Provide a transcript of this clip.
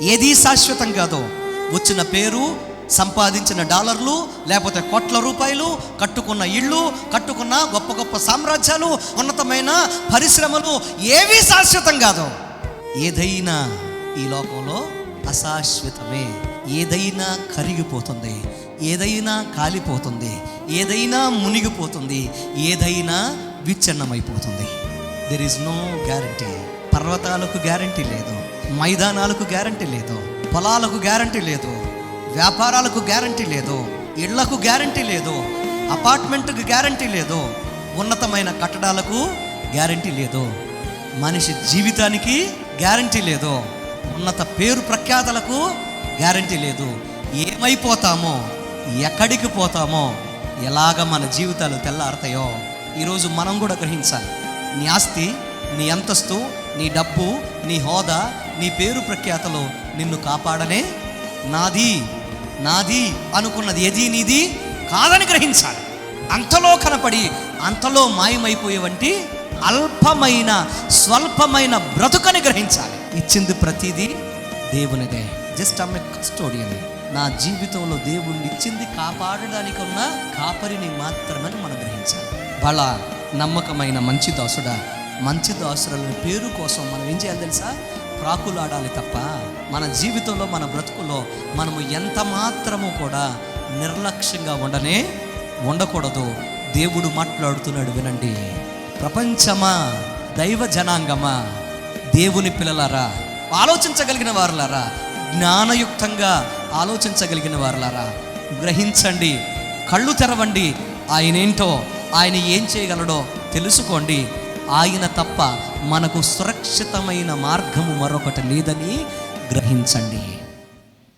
ఏదీ శాశ్వతం కాదు. వచ్చిన పేరు, సంపాదించిన డాలర్లు, లేకపోతే కోట్ల రూపాయలు, కట్టుకున్న ఇళ్ళు, కట్టుకున్న గొప్ప గొప్ప సామ్రాజ్యాలు, ఉన్నతమైన పరిశ్రమలు ఏవీ శాశ్వతం కాదు. ఏదైనా ఈ లోకంలో అశాశ్వతమే. ఏదైనా కరిగిపోతుంది, ఏదైనా కాలిపోతుంది, ఏదైనా మునిగిపోతుంది, ఏదైనా విచ్ఛిన్నమైపోతుంది. There is no guarantee. పర్వతాలకు గ్యారంటీ లేదు, మైదానాలకు గ్యారంటీ లేదు, పొలాలకు గ్యారంటీ లేదు, వ్యాపారాలకు గ్యారంటీ లేదు, ఇళ్లకు గ్యారంటీ లేదు, అపార్ట్మెంట్కు గ్యారంటీ లేదు, ఉన్నతమైన కట్టడాలకు గ్యారంటీ లేదు, మనిషి జీవితానికి గ్యారంటీ లేదు, ఉన్నత పేరు ప్రఖ్యాతలకు గ్యారంటీ లేదు. ఏమైపోతామో, ఎక్కడికి పోతామో, ఎలాగ మన జీవితాలు తెల్లారుతాయో ఈరోజు మనం కూడా గ్రహించాలి. నీ ఆస్తి, నీ అంతస్తు, నీ డబ్బు, నీ హోదా, నీ పేరు ప్రఖ్యాతలు నిన్ను కాపాడనే నాది నాది అనుకున్నది ఏది నీది కాదని గ్రహించాలి. అంతలో కనపడి అంతలో మాయమైపోయే వంటి అల్పమైన స్వల్పమైన బ్రతుకని గ్రహించాలి. ఇచ్చింది ప్రతిదీ దేవునిదే. జస్ట్ ఆమె కస్టోడియన్. నా జీవితంలో దేవుణ్ణి ఇచ్చింది కాపాడడానికి ఉన్న కాపరిని మాత్రమే మనం గ్రహించాలి. వాళ్ళ నమ్మకమైన మంచి దాసుడా, మంచి దాసుల పేరు కోసం మనం ఏం చేయాలి తెలుసా? ప్రాకులాడాలి తప్ప మన జీవితంలో, మన బ్రతుకులో మనము ఎంత మాత్రము కూడా నిర్లక్ష్యంగా ఉండకూడదు. దేవుడు మాట్లాడుతున్నాడు, వినండి. ప్రపంచమా, దైవ జనాంగమా, దేవుని పిల్లలారా, ఆలోచించగలిగిన వారులారా, జ్ఞానయుక్తంగా ఆలోచించగలిగిన వారులారా, గ్రహించండి, కళ్ళు తెరవండి. ఆయన ఏంటో, ఆయన ఏం చేయగలడో తెలుసుకోండి. ఆయన తప్ప మనకు సురక్షితమైన మార్గము మరొకటి లేదని గ్రహించండి.